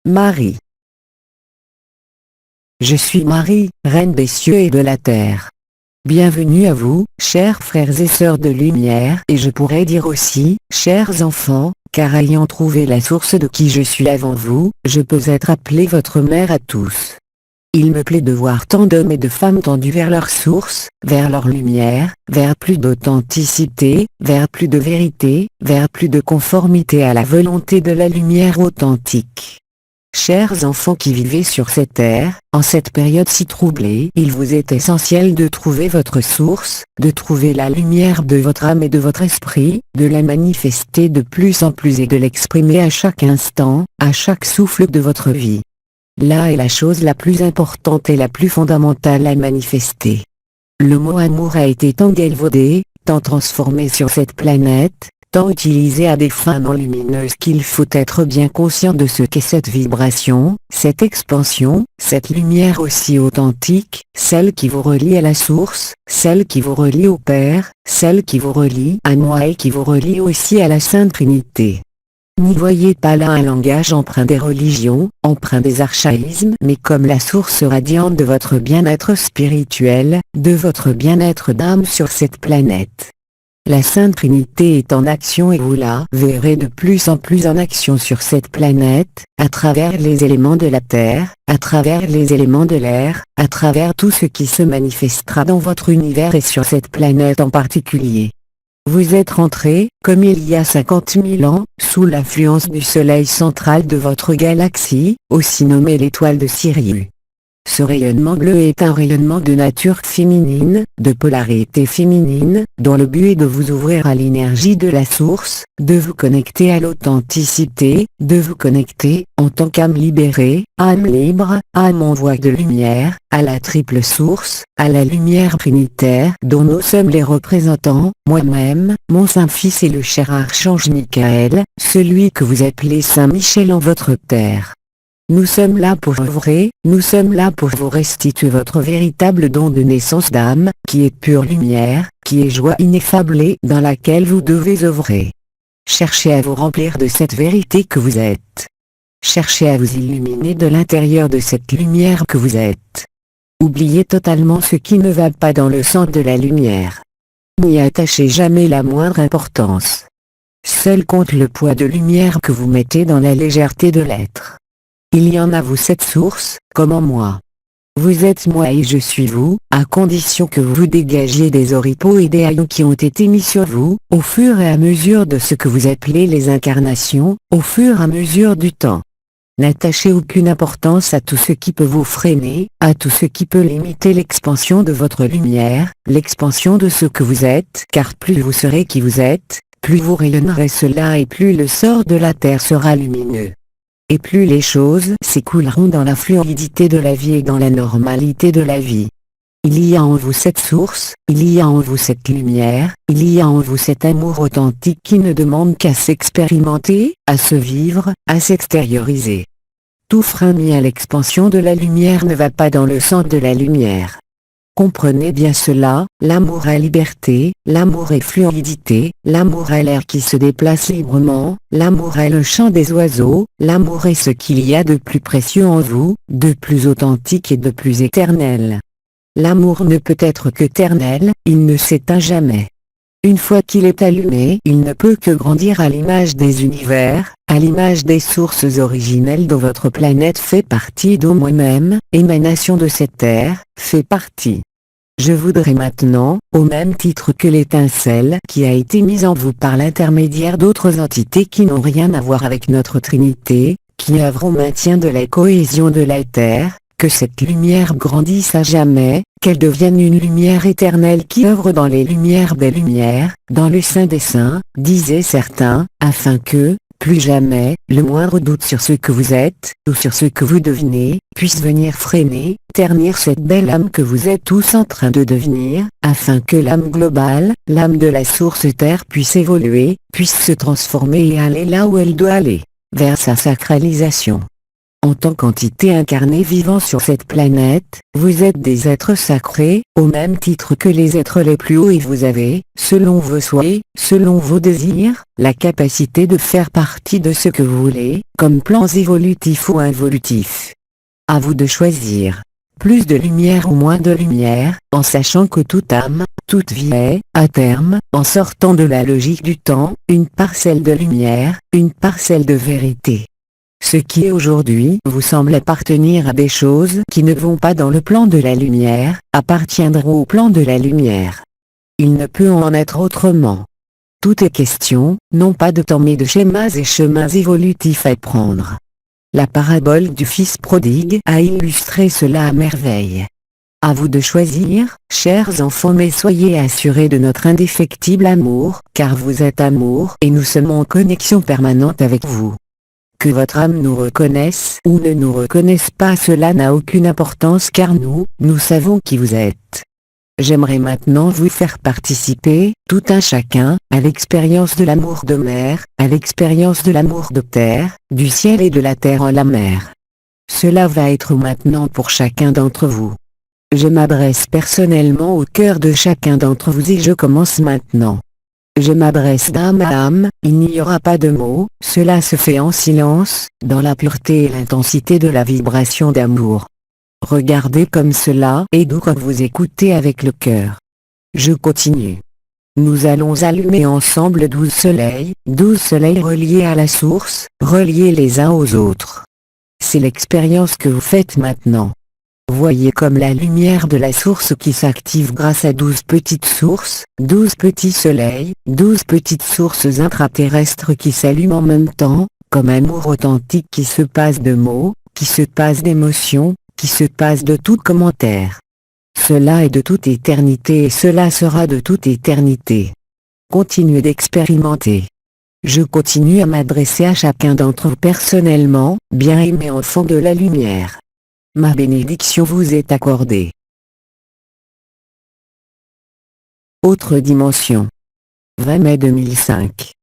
Marie. Je suis Marie, reine des cieux et de la terre. Bienvenue à vous, chers frères et sœurs de lumière, et je pourrais dire aussi, chers enfants, car ayant trouvé la source de qui je suis avant vous, je peux être appelée votre mère à tous. Il me plaît de voir tant d'hommes et de femmes tendus vers leur source, vers leur lumière, vers plus d'authenticité, vers plus de vérité, vers plus de conformité à la volonté de la lumière authentique. Chers enfants qui vivez sur cette terre, en cette période si troublée, il vous est essentiel de trouver votre source, de trouver la lumière de votre âme et de votre esprit, de la manifester de plus en plus et de l'exprimer à chaque instant, à chaque souffle de votre vie. Là est la chose la plus importante et la plus fondamentale à manifester. Le mot amour a été tant galvaudé, tant transformé sur cette planète, tant utilisé à des fins non lumineuses qu'il faut être bien conscient de ce qu'est cette vibration, cette expansion, cette lumière aussi authentique, celle qui vous relie à la source, celle qui vous relie au Père, celle qui vous relie à moi et qui vous relie aussi à la Sainte Trinité. N'y voyez pas là un langage empreint des religions, empreint des archaïsmes, mais comme la source radiante de votre bien-être spirituel, de votre bien-être d'âme sur cette planète. La Sainte Trinité est en action et vous la verrez de plus en plus en action sur cette planète, à travers les éléments de la terre, à travers les éléments de l'air, à travers tout ce qui se manifestera dans votre univers et sur cette planète en particulier. Vous êtes rentré, comme il y a 50 000 ans, sous l'influence du soleil central de votre galaxie, aussi nommé l'étoile de Sirius. Ce rayonnement bleu est un rayonnement de nature féminine, de polarité féminine, dont le but est de vous ouvrir à l'énergie de la source, de vous connecter à l'authenticité, de vous connecter, en tant qu'âme libérée, âme libre, âme en voie de lumière, à la triple source, à la lumière trinitaire dont nous sommes les représentants, moi-même, mon Saint-Fils et le cher Archange Michael, celui que vous appelez Saint Michel en votre terre. Nous sommes là pour œuvrer, nous sommes là pour vous restituer votre véritable don de naissance d'âme, qui est pure lumière, qui est joie ineffable et dans laquelle vous devez œuvrer. Cherchez à vous remplir de cette vérité que vous êtes. Cherchez à vous illuminer de l'intérieur de cette lumière que vous êtes. Oubliez totalement ce qui ne va pas dans le sens de la lumière. N'y attachez jamais la moindre importance. Seul compte le poids de lumière que vous mettez dans la légèreté de l'être. Il y en a vous cette source, comme en moi. Vous êtes moi et je suis vous, à condition que vous dégagiez des oripeaux et des haillons qui ont été mis sur vous, au fur et à mesure de ce que vous appelez les incarnations, au fur et à mesure du temps. N'attachez aucune importance à tout ce qui peut vous freiner, à tout ce qui peut limiter l'expansion de votre lumière, l'expansion de ce que vous êtes, car plus vous serez qui vous êtes, plus vous rayonnerez cela et plus le sort de la terre sera lumineux. Et plus les choses s'écouleront dans la fluidité de la vie et dans la normalité de la vie. Il y a en vous cette source, il y a en vous cette lumière, il y a en vous cet amour authentique qui ne demande qu'à s'expérimenter, à se vivre, à s'extérioriser. Tout frein mis à l'expansion de la lumière ne va pas dans le sens de la lumière. Comprenez bien cela, l'amour est liberté, l'amour est fluidité, l'amour est l'air qui se déplace librement, l'amour est le chant des oiseaux, l'amour est ce qu'il y a de plus précieux en vous, de plus authentique et de plus éternel. L'amour ne peut être qu'éternel, il ne s'éteint jamais. Une fois qu'il est allumé, il ne peut que grandir à l'image des univers, à l'image des sources originelles dont votre planète fait partie, dont moi-même, émanation de cette terre, fait partie. Je voudrais maintenant, au même titre que l'étincelle qui a été mise en vous par l'intermédiaire d'autres entités qui n'ont rien à voir avec notre Trinité, qui œuvrent au maintien de la cohésion de la terre, que cette lumière grandisse à jamais, qu'elle devienne une lumière éternelle qui œuvre dans les lumières des lumières, dans le sein des saints, disaient certains, afin que, plus jamais, le moindre doute sur ce que vous êtes, ou sur ce que vous devenez, puisse venir freiner, ternir cette belle âme que vous êtes tous en train de devenir, afin que l'âme globale, l'âme de la source terre puisse évoluer, puisse se transformer et aller là où elle doit aller, vers sa sacralisation. En tant qu'entité incarnée vivant sur cette planète, vous êtes des êtres sacrés, au même titre que les êtres les plus hauts et vous avez, selon vos souhaits, selon vos désirs, la capacité de faire partie de ce que vous voulez, comme plans évolutifs ou involutifs. À vous de choisir. Plus de lumière ou moins de lumière, en sachant que toute âme, toute vie est, à terme, en sortant de la logique du temps, une parcelle de lumière, une parcelle de vérité. Ce qui est aujourd'hui vous semble appartenir à des choses qui ne vont pas dans le plan de la lumière, appartiendront au plan de la lumière. Il ne peut en être autrement. Tout est question, non pas de temps mais de schémas et chemins évolutifs à prendre. La parabole du fils prodigue a illustré cela à merveille. À vous de choisir, chers enfants, mais soyez assurés de notre indéfectible amour, car vous êtes amour et nous sommes en connexion permanente avec vous. Que votre âme nous reconnaisse ou ne nous reconnaisse pas, cela n'a aucune importance car nous savons qui vous êtes. J'aimerais maintenant vous faire participer, tout un chacun, à l'expérience de l'amour de mer, à l'expérience de l'amour de terre, du ciel et de la terre en la mer. Cela va être maintenant pour chacun d'entre vous. Je m'adresse personnellement au cœur de chacun d'entre vous et je commence maintenant. Je m'adresse d'âme à âme, il n'y aura pas de mots, cela se fait en silence, dans la pureté et l'intensité de la vibration d'amour. Regardez comme cela est doux quand vous écoutez avec le cœur. Je continue. Nous allons allumer ensemble 12 soleils reliés à la source, reliés les uns aux autres. C'est l'expérience que vous faites maintenant. Voyez comme la lumière de la source qui s'active grâce à 12 petites sources, 12 petits soleils, 12 petites sources intraterrestres qui s'allument en même temps, comme un amour authentique qui se passe de mots, qui se passe d'émotions, qui se passe de tout commentaire. Cela est de toute éternité et cela sera de toute éternité. Continuez d'expérimenter. Je continue à m'adresser à chacun d'entre vous personnellement, bien-aimés enfants de la lumière. Ma bénédiction vous est accordée. Autre dimension. 20 mai 2005.